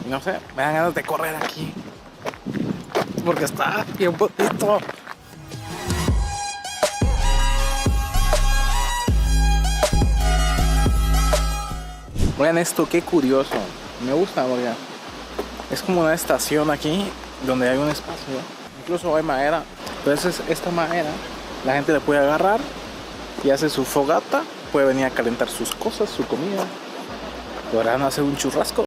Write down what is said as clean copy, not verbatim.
No sé, me dan ganas de correr aquí. Porque está bien bonito. Vean esto, qué curioso. Me gusta porque es como una estación aquí donde hay un espacio. Incluso hay madera. Entonces esta madera la gente le puede agarrar y hace su fogata. Puede venir a calentar sus cosas, su comida. Podrán hacer un churrasco.